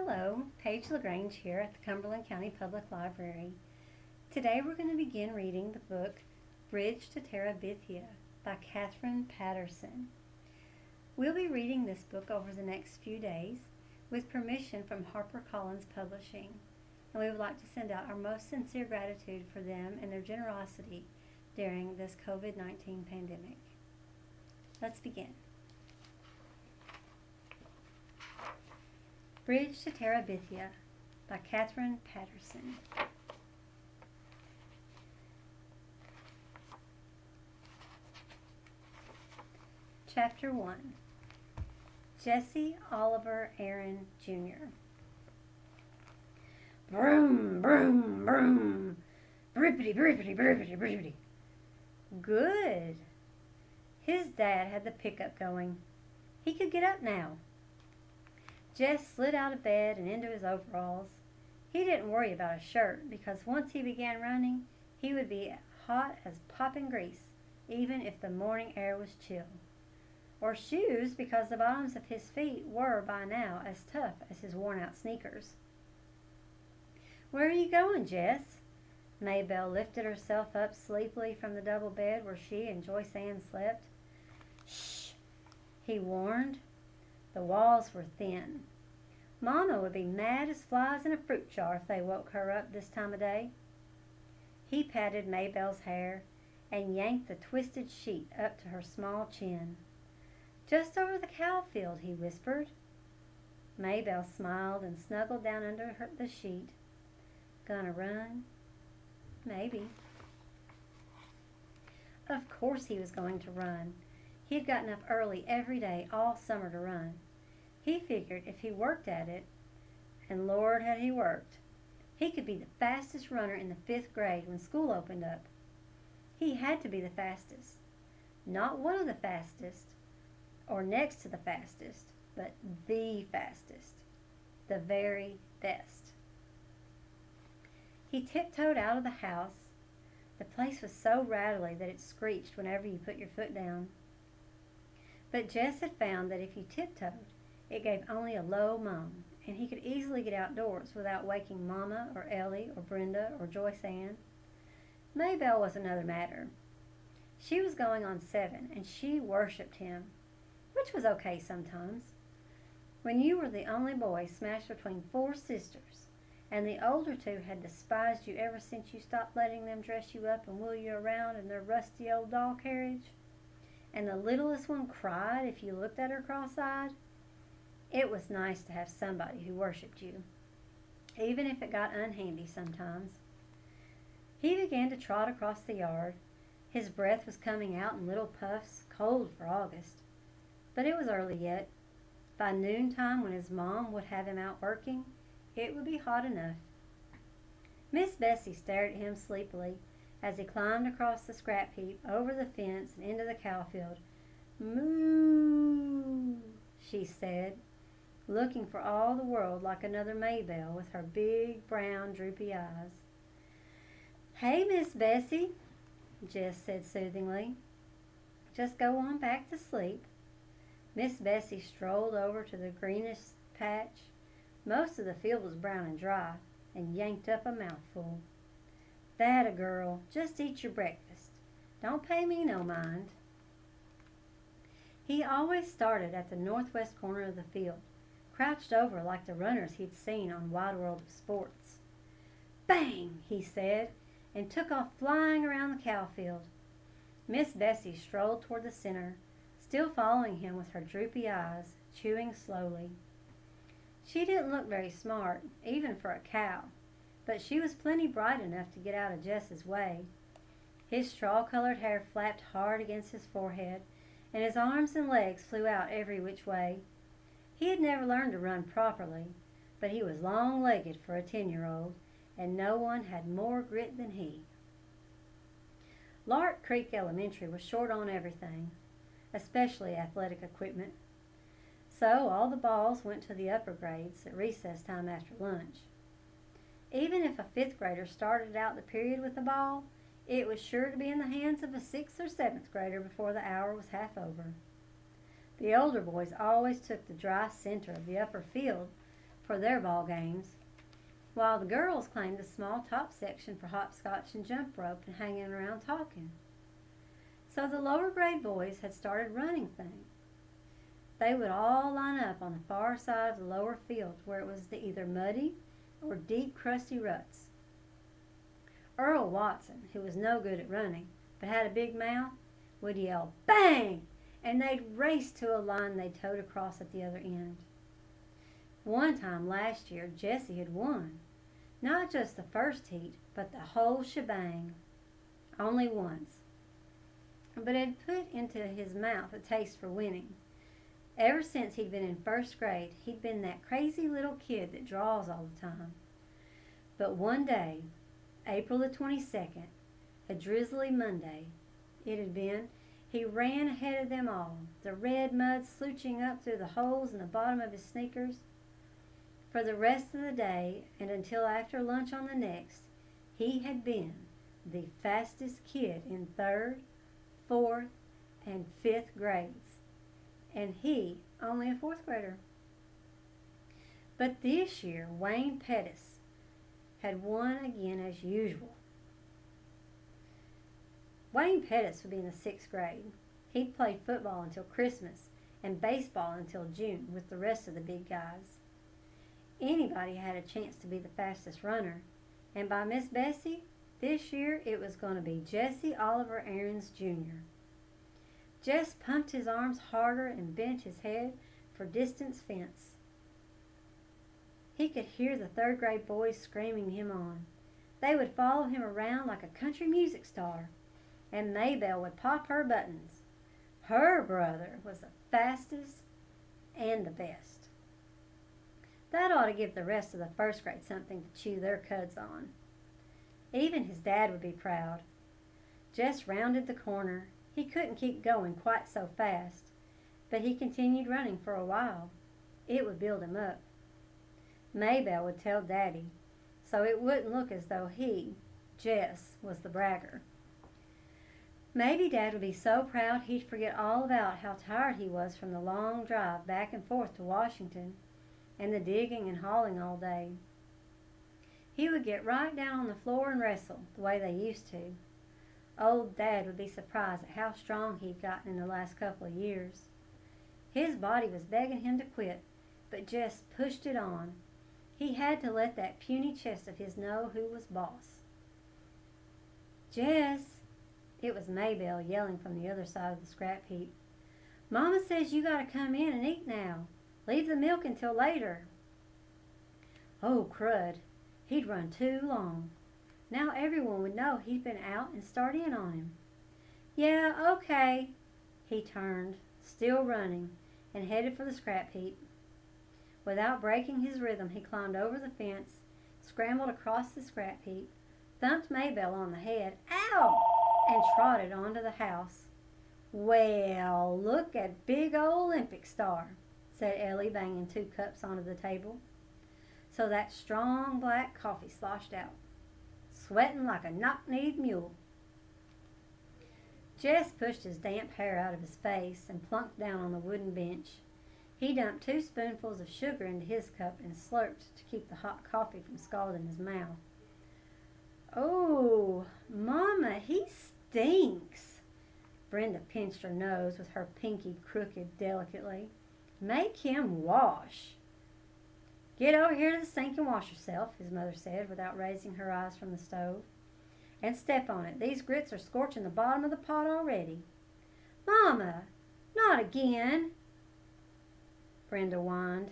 Hello, Paige LaGrange here at the Cumberland County Public Library. Today we're going to begin reading the book Bridge to Terabithia by Katherine Paterson. We'll be reading this book over the next few days with permission from Harper Publishing, and we would like to send out our most sincere gratitude for them and their generosity during this COVID-19 pandemic. Let's begin. Bridge to Terabithia by Katherine Paterson. Chapter 1. Jesse Oliver Aaron Jr. Broom, broom, broom. Brippity, brippity, brippity, brippity. Good. His dad had the pickup going. He could get up now. Jess slid out of bed and into his overalls. He didn't worry about a shirt because once he began running, he would be hot as popping grease, even if the morning air was chill. Or shoes because the bottoms of his feet were by now as tough as his worn-out sneakers. "Where are you going, Jess?" Maybelle lifted herself up sleepily from the double bed where she and Joyce Ann slept. "Shh," he warned. The walls were thin. Mama would be mad as flies in a fruit jar if they woke her up this time of day. He patted Maybelle's hair and yanked the twisted sheet up to her small chin. "Just over the cow field," he whispered. Maybelle smiled and snuggled down under the sheet. "Gonna run?" "Maybe." Of course he was going to run. He had gotten up early every day all summer to run. He figured if he worked at it, and Lord had he worked, he could be the fastest runner in the 5th grade when school opened up. He had to be the fastest. Not one of the fastest, or next to the fastest, but the fastest. The very best. He tiptoed out of the house. The place was so rattly that it screeched whenever you put your foot down. But Jess had found that if you tiptoed, it gave only a low moan, and he could easily get outdoors without waking Mama or Ellie or Brenda or Joyce Ann. Maybelle was another matter. She was going on 7, and she worshipped him, which was okay sometimes. When you were the only boy smashed between 4 sisters, and the older 2 had despised you ever since you stopped letting them dress you up and wheel you around in their rusty old doll carriage, and the littlest one cried if you looked at her cross-eyed, it was nice to have somebody who worshipped you, even if it got unhandy sometimes. He began to trot across the yard. His breath was coming out in little puffs, cold for August. But it was early yet. By noontime, when his mom would have him out working, it would be hot enough. Miss Bessie stared at him sleepily as he climbed across the scrap heap, over the fence, and into the cow field. "Moo," she said, looking for all the world like another Maybelle with her big, brown, droopy eyes. "Hey, Miss Bessie," Jess said soothingly. "Just go on back to sleep." Miss Bessie strolled over to the greenish patch. Most of the field was brown and dry, and yanked up a mouthful. "That a girl. Just eat your breakfast. Don't pay me no mind." He always started at the northwest corner of the field, crouched over like the runners he'd seen on Wide World of Sports. "Bang!" he said, and took off flying around the cow field. Miss Bessie strolled toward the center, still following him with her droopy eyes, chewing slowly. She didn't look very smart, even for a cow, but she was plenty bright enough to get out of Jess's way. His straw-colored hair flapped hard against his forehead, and his arms and legs flew out every which way. He had never learned to run properly, but he was long-legged for a 10-year-old, and no one had more grit than he. Lark Creek Elementary was short on everything, especially athletic equipment. So all the balls went to the upper grades at recess time after lunch. Even if a 5th grader started out the period with the ball, it was sure to be in the hands of a 6th or 7th grader before the hour was half over. The older boys always took the dry center of the upper field for their ball games, while the girls claimed the small top section for hopscotch and jump rope and hanging around talking. So the lower grade boys had started running things. They would all line up on the far side of the lower field where it was either muddy or deep, crusty ruts. Earl Watson, who was no good at running but had a big mouth, would yell, "Bang!" and they'd race to a line they towed across at the other end. One time last year, Jesse had won. Not just the first heat, but the whole shebang. Only once. But it had put into his mouth a taste for winning. Ever since he'd been in first grade, he'd been that crazy little kid that draws all the time. But one day, April the 22nd, a drizzly Monday, it had been, he ran ahead of them all, the red mud slooching up through the holes in the bottom of his sneakers. For the rest of the day, and until after lunch on the next, he had been the fastest kid in 3rd, 4th, and 5th grades. And he only a 4th grader. But this year, Wayne Pettis had won again as usual. Wayne Pettis would be in the 6th grade. He'd played football until Christmas and baseball until June with the rest of the big guys. Anybody had a chance to be the fastest runner, and by Miss Bessie, this year it was going to be Jesse Oliver Aarons Jr. Jess pumped his arms harder and bent his head for distance fence. He could hear the 3rd grade boys screaming him on. They would follow him around like a country music star, and Maybelle would pop her buttons. Her brother was the fastest and the best. That ought to give the rest of the 1st grade something to chew their cuds on. Even his dad would be proud. Jess rounded the corner. He couldn't keep going quite so fast, but he continued running for a while. It would build him up. Maybelle would tell Daddy, so it wouldn't look as though he, Jess, was the bragger. Maybe Dad would be so proud he'd forget all about how tired he was from the long drive back and forth to Washington and the digging and hauling all day. He would get right down on the floor and wrestle the way they used to. Old Dad would be surprised at how strong he'd gotten in the last couple of years. His body was begging him to quit, but Jess pushed it on. He had to let that puny chest of his know who was boss. "Jess!" It was Maybelle yelling from the other side of the scrap heap. "Mama says you gotta come in and eat now. Leave the milk until later." Oh, crud. He'd run too long. Now everyone would know he'd been out and start in on him. "Yeah, okay." He turned, still running, and headed for the scrap heap. Without breaking his rhythm, he climbed over the fence, scrambled across the scrap heap, thumped Maybelle on the head, "Ow!" and trotted onto the house. "Well, look at big old Olympic star," said Ellie, banging 2 cups onto the table. So that strong black coffee sloshed out, sweating like a knock-kneed mule. Jess pushed his damp hair out of his face and plunked down on the wooden bench. He dumped 2 spoonfuls of sugar into his cup and slurped to keep the hot coffee from scalding his mouth. "Oh, Mama, he stinks." Brenda pinched her nose with her pinky crooked delicately. "Make him wash." "Get over here to the sink and wash yourself," his mother said, without raising her eyes from the stove. "And step on it. These grits are scorching the bottom of the pot already." "Mama, not again," Brenda whined.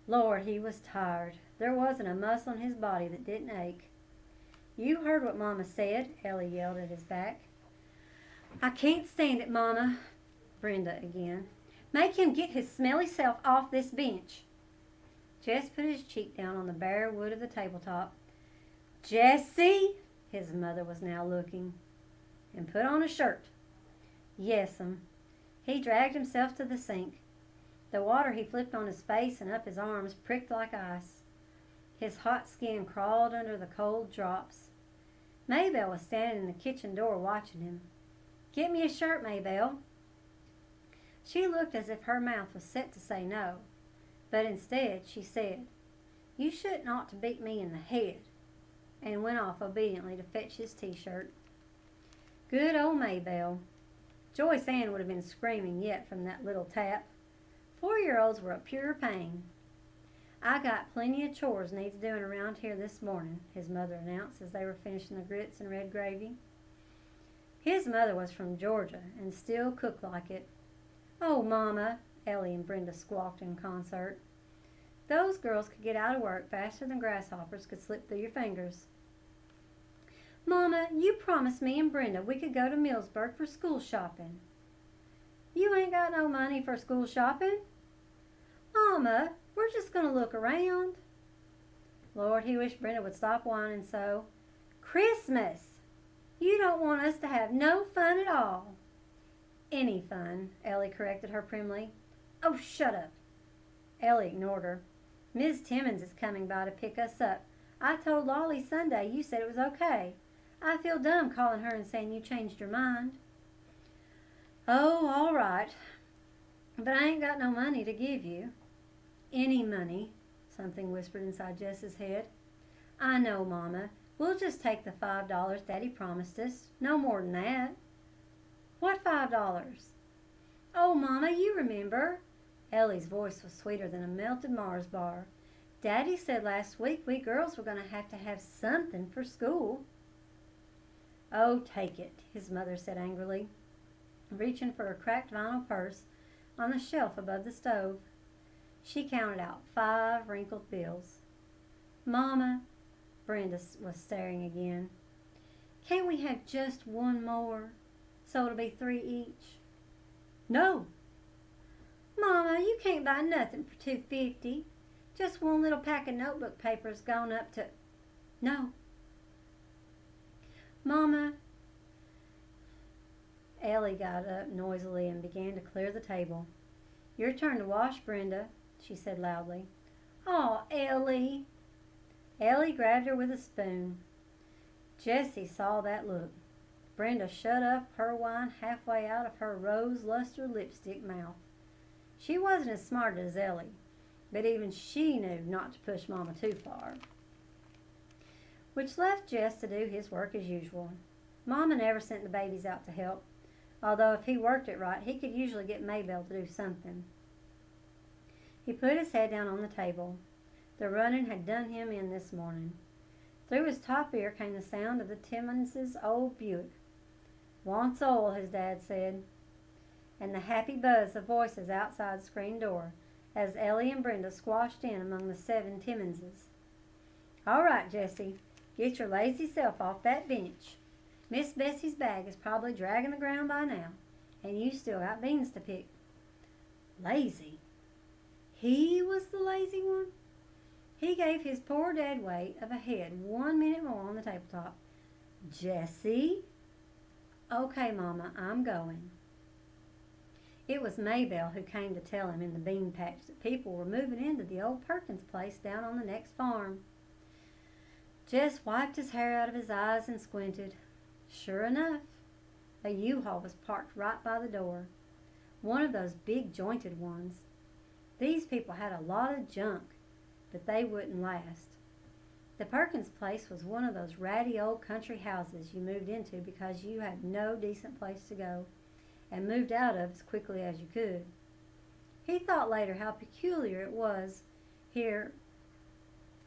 Lord, he was tired. There wasn't a muscle in his body that didn't ache. "You heard what Mama said," Ellie yelled at his back. "I can't stand it, Mama." Brenda again. "Make him get his smelly self off this bench." Jess put his cheek down on the bare wood of the tabletop. "Jesse," his mother was now looking, "and put on a shirt." "Yes'm." He dragged himself to the sink. The water he flipped on his face and up his arms pricked like ice. His hot skin crawled under the cold drops. Maybelle was standing in the kitchen door watching him. "Get me a shirt, Maybelle." She looked as if her mouth was set to say no, but instead she said, You shouldn't ought to beat me in the head," and went off obediently to fetch his t-shirt. Good old Maybelle. Joyce Ann would have been screaming yet from that little tap. 4-year-olds were a pure pain. "I got plenty of chores needs doing around here this morning," his mother announced as they were finishing the grits and red gravy. His mother was from Georgia and still cooked like it. "Oh, Mama," Ellie and Brenda squawked in concert. "Those girls could get out of work faster than grasshoppers could slip through your fingers." "Mama, you promised me and Brenda we could go to Millsburg for school shopping." "You ain't got no money for school shopping." "Mama, we're just going to look around." Lord, he wished Brenda would stop whining so. "Christmas! You don't want us to have no fun at all." "Any fun," Ellie corrected her primly. "Oh, shut up." Ellie ignored her. "Miss Timmons is coming by to pick us up. I told Lolly Sunday you said it was okay. I feel dumb calling her and saying you changed your mind." "Oh, all right. But I ain't got no money to give you." "Any money," something whispered inside Jess's head. "I know, Mama. We'll just take the $5 Daddy promised us. No more than that." "What $5? "Oh, Mama, you remember." Ellie's voice was sweeter than a melted Mars bar. "Daddy said last week we girls were going to have something for school." "Oh, take it," his mother said angrily, reaching for a cracked vinyl purse on the shelf above the stove. She counted out 5 wrinkled bills. "Mama," Brenda was staring again, "can't we have just one more, so it'll be 3 each?" "No." "Mama, you can't buy nothing for $2.50. Just one little pack of notebook papers gone up to—" "No." "Mama." Ellie got up noisily and began to clear the table. "Your turn to wash, Brenda," she said loudly. "Aw, Ellie." Ellie grabbed her with a spoon. Jessie saw that look. Brenda shut up her wine halfway out of her rose-luster lipstick mouth. She wasn't as smart as Ellie, but even she knew not to push Mama too far. Which left Jess to do his work as usual. Mama never sent the babies out to help, although if he worked it right, he could usually get Maybelle to do something. He put his head down on the table. The running had done him in this morning. Through his top ear came the sound of the Timmonses' old Buick. "Wants oil," his dad said, and the happy buzz of voices outside the screen door as Ellie and Brenda squashed in among the 7 Timmonses. "All right, Jessie, get your lazy self off that bench. Miss Bessie's bag is probably dragging the ground by now, and you still got beans to pick." Lazy? He was the lazy one? He gave his poor dead weight of a head 1 minute more on the tabletop. "Jessie?" "Okay, Mama, I'm going." It was Maybelle who came to tell him in the bean patch that people were moving into the old Perkins place down on the next farm. Jess wiped his hair out of his eyes and squinted. Sure enough, a U-Haul was parked right by the door. One of those big jointed ones. These people had a lot of junk, but they wouldn't last. The Perkins place was one of those ratty old country houses you moved into because you had no decent place to go, and moved out of as quickly as you could. He thought later how peculiar it was here,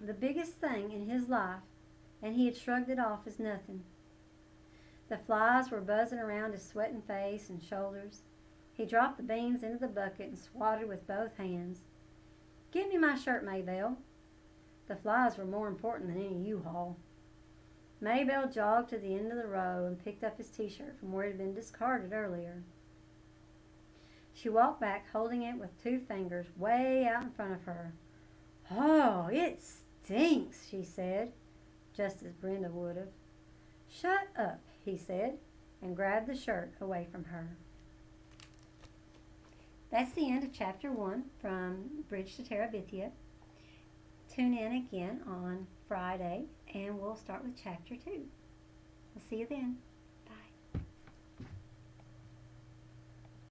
the biggest thing in his life, and he had shrugged it off as nothing. The flies were buzzing around his sweating face and shoulders. He dropped the beans into the bucket and swatted with both hands. "Get me my shirt, Maybelle." The flies were more important than any U-Haul. Maybelle jogged to the end of the row and picked up his t-shirt from where it had been discarded earlier. She walked back, holding it with 2 fingers way out in front of her. "Oh, it stinks," she said, just as Brenda would have. "Shut up," he said, and grabbed the shirt away from her. That's the end of Chapter 1 from Bridge to Terabithia. Tune in again on Friday, and we'll start with Chapter 2. We'll see you then.